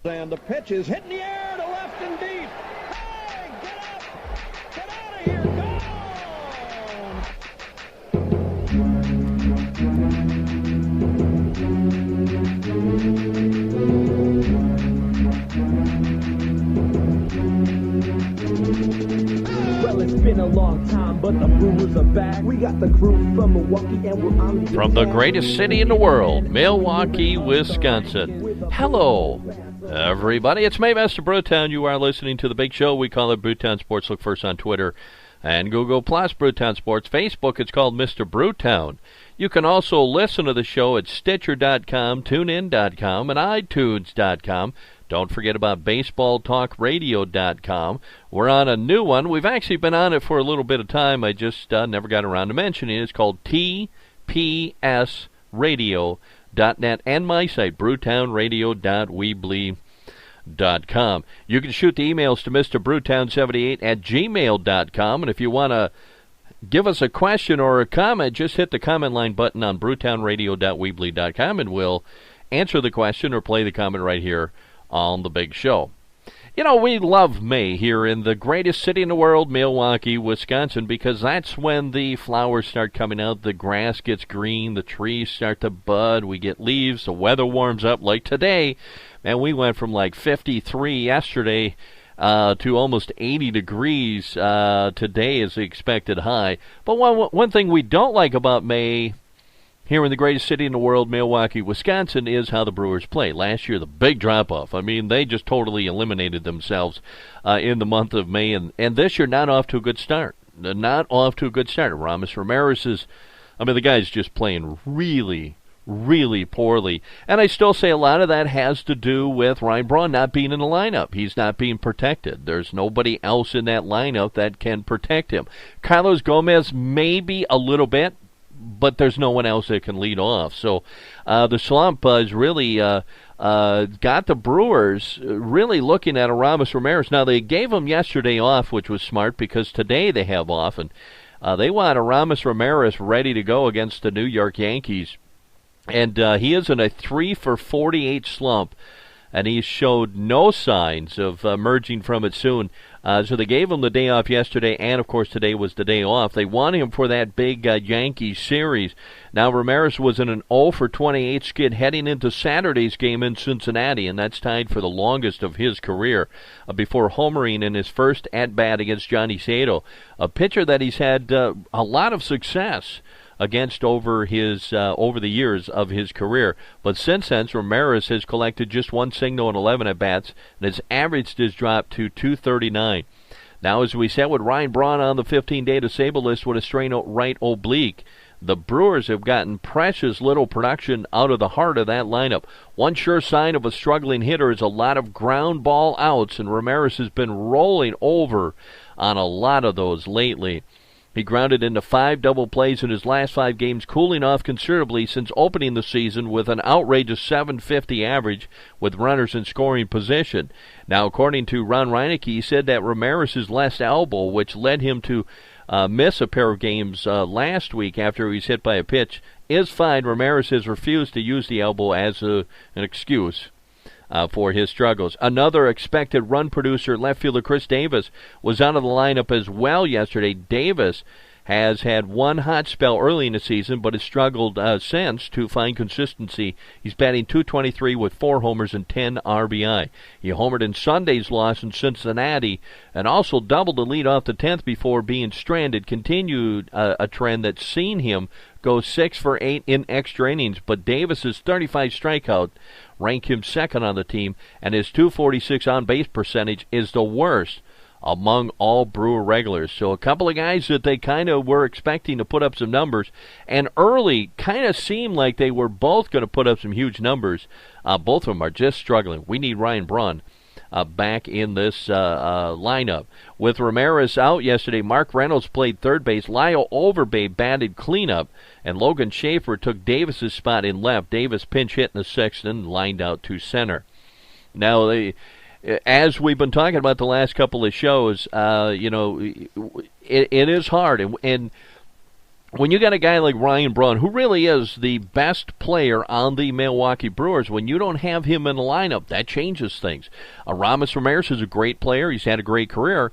And the pitch is hit in the air to left and deep. Hey, get up! Get out of here! Well, it's been a long time, but the Brewers are back. We got the crew from Milwaukee, and we're on the From the greatest city in the world, Milwaukee, Wisconsin. Hello, everybody. It's Maymaster Brewtown. You are listening to the big show. We call it Brewtownsports. Look first on Twitter and Google Plus, Brewtownsports. Facebook, it's called Mr. Brewtown. You can also listen to the show at Stitcher.com, TuneIn.com, and iTunes.com. Don't forget about BaseballTalkRadio.com. We're on a new one. We've actually been on it for a little bit of time. I just never got around to mentioning it. It's called TPSRadio.net and my site, BrewtownRadio.weebly.com. You can shoot the emails to Mr. Brewtown78 at gmail.com. And if you want to give us a question or a comment, just hit the comment line button on BrewtownRadio.weebly.com and we'll answer the question or play the comment right here on the big show. You know, we love May here in the greatest city in the world, Milwaukee, Wisconsin, because that's when the flowers start coming out, the grass gets green, the trees start to bud, we get leaves, the weather warms up like today. And we went from like 53 yesterday to almost 80 degrees today is the expected high. But one thing we don't like about May here in the greatest city in the world, Milwaukee, Wisconsin, is how the Brewers play. Last year, the big drop-off. I mean, they just totally eliminated themselves in the month of May. And this year, not off to a good start. Not off to a good start. Aramis Ramirez is, the guy's just playing really, really poorly. And I still say a lot of that has to do with Ryan Braun not being in the lineup. He's not being protected. There's nobody else in that lineup that can protect him. Carlos Gomez, maybe a little bit, but there's no one else that can lead off. So the slump has really got the Brewers really looking at Aramis Ramirez. Now, they gave him yesterday off, which was smart, because today they have off, and they want Aramis Ramirez ready to go against the New York Yankees. And he is in a 3-for-48 slump, and he showed no signs of emerging from it soon. So they gave him the day off yesterday, and, of course, today was the day off. They want him for that big Yankees series. Now, Ramirez was in an 0-for-28 skid heading into Saturday's game in Cincinnati, and that's tied for the longest of his career before homering in his first at-bat against Johnny Sato, a pitcher that he's had a lot of success against over the years of his career. But since then, Ramirez has collected just one single in 11 at-bats, and his average has dropped to .239. Now, as we said, with Ryan Braun on the 15-day disabled list with a strained right oblique, the Brewers have gotten precious little production out of the heart of that lineup. One sure sign of a struggling hitter is a lot of ground ball outs, and Ramirez has been rolling over on a lot of those lately. He grounded into 5 double plays in his last 5 games, cooling off considerably since opening the season with an outrageous .750 average with runners in scoring position. Now, according to Ron Reineke, he said that Ramirez's left elbow, which led him to miss a pair of games last week after he was hit by a pitch, is fine. Ramirez has refused to use the elbow as an excuse for his struggles. Another expected run producer, left fielder Chris Davis, was out of the lineup as well yesterday. Davis has had one hot spell early in the season, but has struggled since to find consistency. He's batting .223 with 4 homers and 10 RBI. He homered in Sunday's loss in Cincinnati and also doubled the lead off the 10th before being stranded, continued a trend that's seen him go 6 for 8 in extra innings, but Davis's 35 strikeout rank him second on the team, and his .246 on-base percentage is the worst among all Brewer regulars. So a couple of guys that they kind of were expecting to put up some numbers, and early kind of seemed like they were both going to put up some huge numbers. Both of them are just struggling. We need Ryan Braun back in this lineup. With Ramirez out yesterday, Mark Reynolds played third base, Lyle Overbay batted cleanup, and Logan Schaefer took Davis's spot in left. Davis pinch hit in the sixth and lined out to center. Now, as we've been talking about the last couple of shows, it is hard, and when you got a guy like Ryan Braun, who really is the best player on the Milwaukee Brewers, when you don't have him in the lineup, that changes things. Aramis Ramirez is a great player. He's had a great career,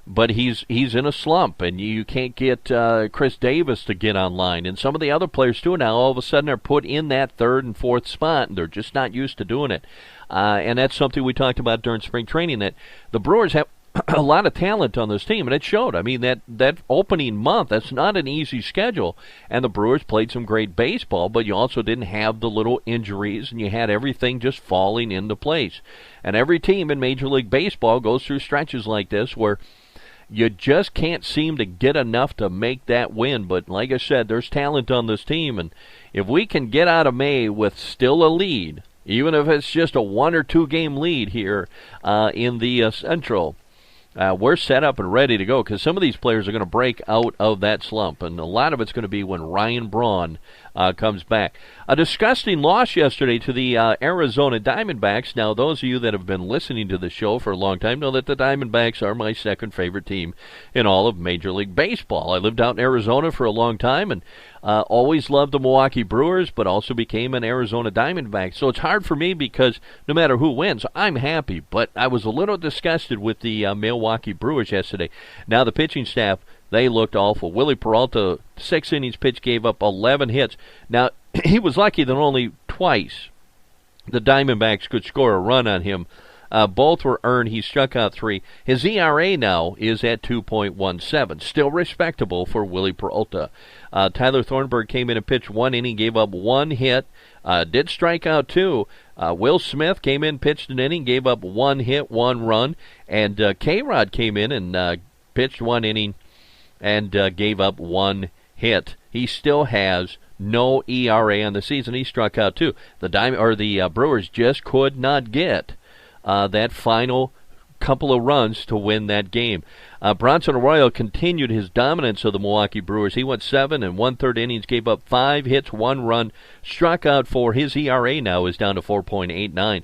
but he's in a slump, and you can't get Chris Davis to get online. And some of the other players, too, now all of a sudden are put in that third and fourth spot, and they're just not used to doing it. And that's something we talked about during spring training, that the Brewers have a lot of talent on this team, and it showed. I mean, that opening month, that's not an easy schedule, and the Brewers played some great baseball, but you also didn't have the little injuries, and you had everything just falling into place. And every team in Major League Baseball goes through stretches like this where you just can't seem to get enough to make that win. But like I said, there's talent on this team, and if we can get out of May with still a lead, even if it's just a 1 or 2 game lead here in the Central, we're set up and ready to go, because some of these players are going to break out of that slump, and a lot of it's going to be when Ryan Braun comes back. A disgusting loss yesterday to the Arizona Diamondbacks. Now, those of you that have been listening to the show for a long time know that the Diamondbacks are my second favorite team in all of Major League Baseball. I lived out in Arizona for a long time, and always loved the Milwaukee Brewers, but also became an Arizona Diamondback. So it's hard for me because no matter who wins, I'm happy. But I was a little disgusted with the Milwaukee Brewers yesterday. Now the pitching staff, they looked awful. Willie Peralta, 6 innings pitched, gave up 11 hits. Now, he was lucky that only twice the Diamondbacks could score a run on him. Both were earned. He struck out 3. His ERA now is at 2.17. Still respectable for Willie Peralta. Tyler Thornburg came in and pitched 1 inning, gave up 1 hit. Did strike out 2. Will Smith came in, pitched an inning, gave up 1 hit, 1 run. And K-Rod came in and pitched 1 inning and gave up 1 hit. He still has no ERA on the season. He struck out 2. The Brewers just could not get that final couple of runs to win that game. Bronson Arroyo continued his dominance of the Milwaukee Brewers. He went 7 1/3 innings, gave up 5 hits, 1 run, struck out 4. His ERA now is down to 4.89.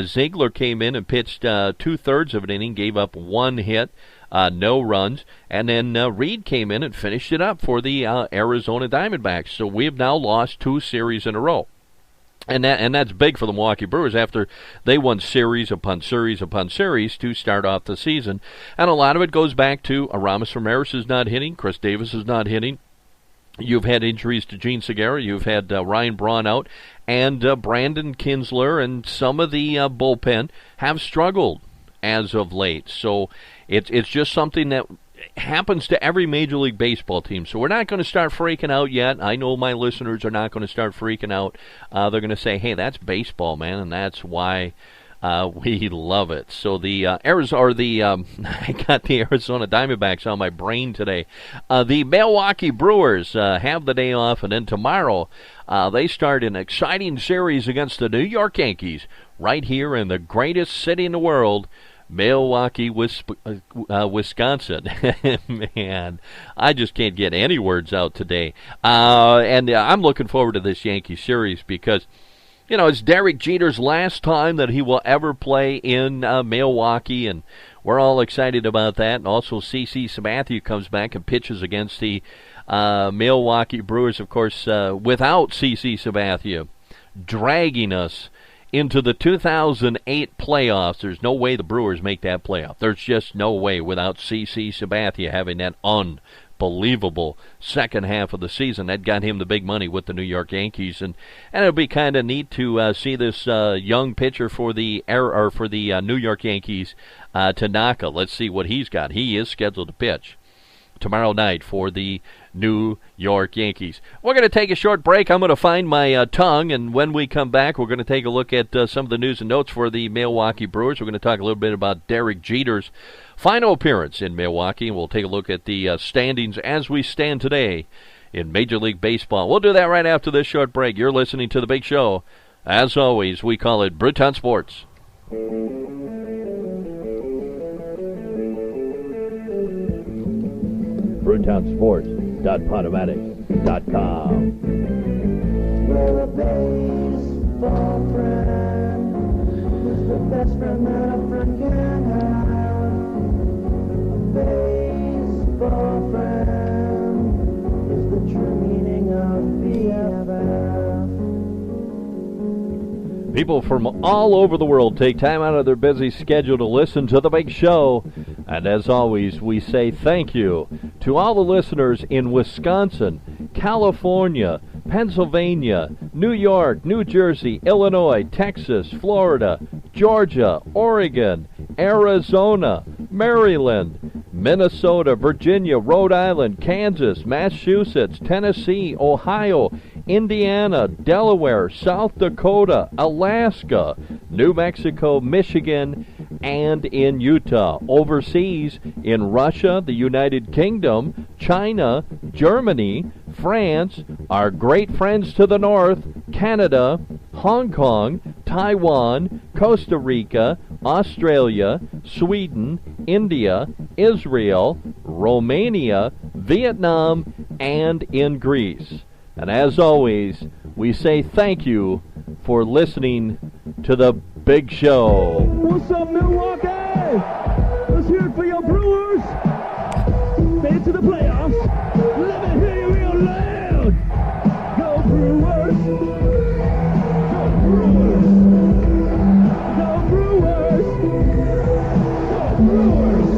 Ziegler came in and pitched 2/3 of an inning, gave up 1 hit, no runs, and then Reed came in and finished it up for the Arizona Diamondbacks. So we have now lost 2 series in a row. And that's big for the Milwaukee Brewers after they won series upon series upon series to start off the season. And a lot of it goes back to Aramis Ramirez is not hitting, Chris Davis is not hitting. You've had injuries to Gene Segura. You've had Ryan Braun out. And Brandon Kinsler and some of the bullpen have struggled as of late. So it's just something that happens to every Major League Baseball team. So we're not going to start freaking out yet. I know my listeners are not going to start freaking out. They're going to say, hey, that's baseball, man, and that's why we love it. So the I got the Arizona Diamondbacks on my brain today. The Milwaukee Brewers have the day off, and then tomorrow they start an exciting series against the New York Yankees right here in the greatest city in the world, Milwaukee, Wisconsin. Man, I just can't get any words out today. And I'm looking forward to this Yankee series because, you know, it's Derek Jeter's last time that he will ever play in Milwaukee, and we're all excited about that. And also CC Sabathia comes back and pitches against the Milwaukee Brewers, of course, without CC Sabathia dragging us into the 2008 playoffs. There's no way the Brewers make that playoff. There's just no way without C.C. Sabathia having that unbelievable second half of the season. That got him the big money with the New York Yankees, and it'll be kind of neat to see this young pitcher for the New York Yankees, Tanaka. Let's see what he's got. He is scheduled to pitch tomorrow night for the New York Yankees. We're going to take a short break. I'm going to find my tongue, and when we come back, we're going to take a look at some of the news and notes for the Milwaukee Brewers. We're going to talk a little bit about Derek Jeter's final appearance in Milwaukee, and we'll take a look at the standings as we stand today in Major League Baseball. We'll do that right after this short break. You're listening to The Big Show. As always, we call it Brewtownsports. Brewtownsports.podomatic.com. Well, a baseball friend is the best friend that a friend can have. A baseball friend is the people from all over the world take time out of their busy schedule to listen to the big show. And as always, we say thank you to all the listeners in Wisconsin, California, Pennsylvania, New York, New Jersey, Illinois, Texas, Florida, Georgia, Oregon, Arizona, Maryland, Minnesota, Virginia, Rhode Island, Kansas, Massachusetts, Tennessee, Ohio, Indiana, Delaware, South Dakota, Alaska, New Mexico, Michigan, and in Utah. Overseas, in Russia, the United Kingdom, China, Germany, France, our great friends to the north, Canada, Hong Kong, Taiwan, Costa Rica, Australia, Sweden, India, Israel, Romania, Vietnam, and in Greece. And as always, we say thank you for listening to the big show. What's up, Milwaukee? Let's hear it for your Brewers. Made it to the playoffs. Let me hear you real loud. Go Brewers. Go Brewers. Go Brewers. Go Brewers.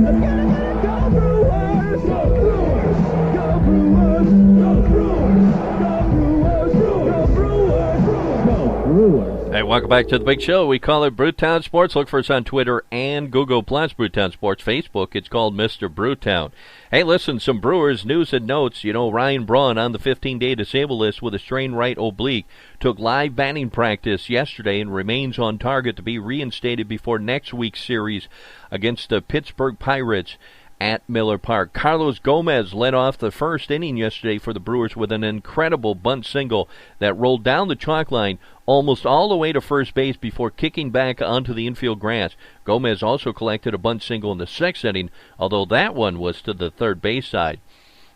Again, go Brewers. Go Brewers. Go Brewers. Go Brewers. Go Brewers. Go Brewers. Go Brewers. Hey, welcome back to the big show. We call it Brewtownsports. Look for us on Twitter and Google+, Brewtownsports. Facebook, it's called Mr. Brewtown. Hey, listen, some Brewers news and notes. You know, Ryan Braun on the 15-day disabled list with a strained right oblique took live batting practice yesterday and remains on target to be reinstated before next week's series against the Pittsburgh Pirates at Miller Park. Carlos Gomez led off the first inning yesterday for the Brewers with an incredible bunt single that rolled down the chalk line almost all the way to first base before kicking back onto the infield grass. Gomez also collected a bunt single in the sixth inning, although that one was to the third base side.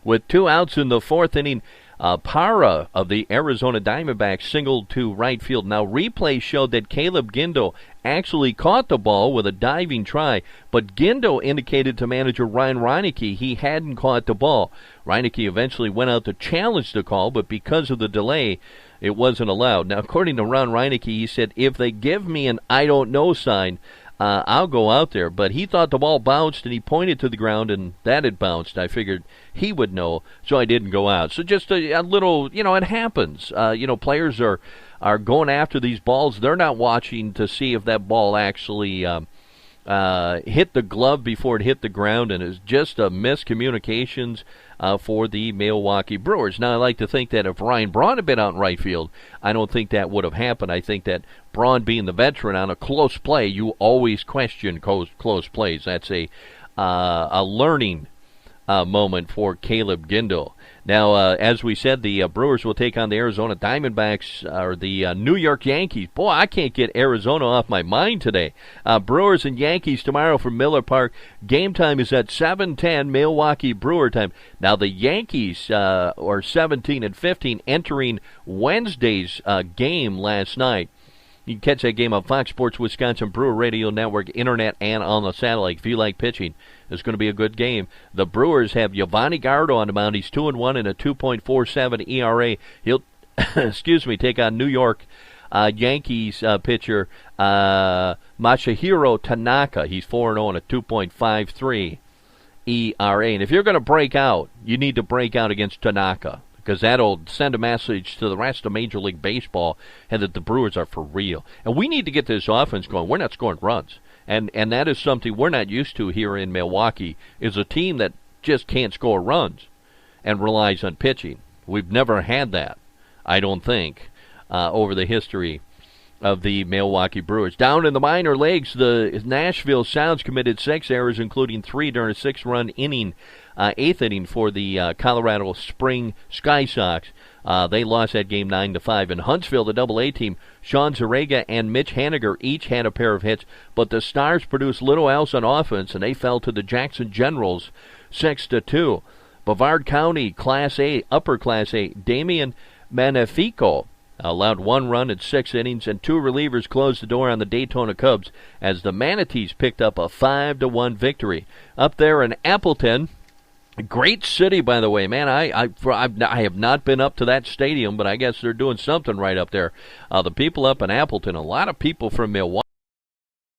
With 2 outs in the fourth inning, Parra of the Arizona Diamondbacks singled to right field. Now, replay showed that Caleb Guindo actually caught the ball with a diving try, but Guindo indicated to manager Ryan Reineke he hadn't caught the ball. Reineke eventually went out to challenge the call, but because of the delay, it wasn't allowed. Now, according to Ron Reineke, he said, if they give me an I don't know sign, I'll go out there. But he thought the ball bounced, and he pointed to the ground, and that had bounced. I figured he would know, so I didn't go out. So just a little, it happens. Players are going after these balls. They're not watching to see if that ball actually hit the glove before it hit the ground, and it's just a miscommunications for the Milwaukee Brewers. Now, I like to think that if Ryan Braun had been out in right field, I don't think that would have happened. I think that Braun being the veteran on a close play, you always question close plays. That's a learning moment for Caleb Guindo. Now, as we said, the Brewers will take on the Arizona Diamondbacks, or the New York Yankees. Boy, I can't get Arizona off my mind today. Brewers and Yankees tomorrow from Miller Park. Game time is at 7:10 Milwaukee Brewer time. Now, the Yankees are 17 and 15, entering Wednesday's game last night. You can catch that game on Fox Sports Wisconsin, Brewer Radio Network, Internet, and on the satellite. If you like pitching, it's going to be a good game. The Brewers have Yovani Gallardo on the mound. He's 2-1 and a 2.47 ERA. He'll, take on New York Yankees pitcher Masahiro Tanaka. He's 4-0 and a 2.53 ERA. And if you're going to break out, you need to break out against Tanaka, because that'll send a message to the rest of Major League Baseball and that the Brewers are for real. And we need to get this offense going. We're not scoring runs. And that is something we're not used to here in Milwaukee, is a team that just can't score runs and relies on pitching. We've never had that, I don't think, over the history of the Milwaukee Brewers. Down in the minor leagues, the Nashville Sounds committed 6 errors, including 3 during a 6-run inning, 8th inning for the Colorado Spring Sky Sox. They lost that game 9-5. In Huntsville, the Double-A team, Sean Zarega and Mitch Haniger each had a pair of hits, but the Stars produced little else on offense, and they fell to the Jackson Generals 6-2. Brevard County Class A, Upper Class A, Damian Magnifico allowed 1 run in 6 innings, and 2 relievers closed the door on the Daytona Cubs as the Manatees picked up a 5-1 victory. Up there in Appleton, Great city, by the way, man. I have not been up to that stadium, but I guess they're doing something right up there. The people up in Appleton, a lot of people from Milwaukee.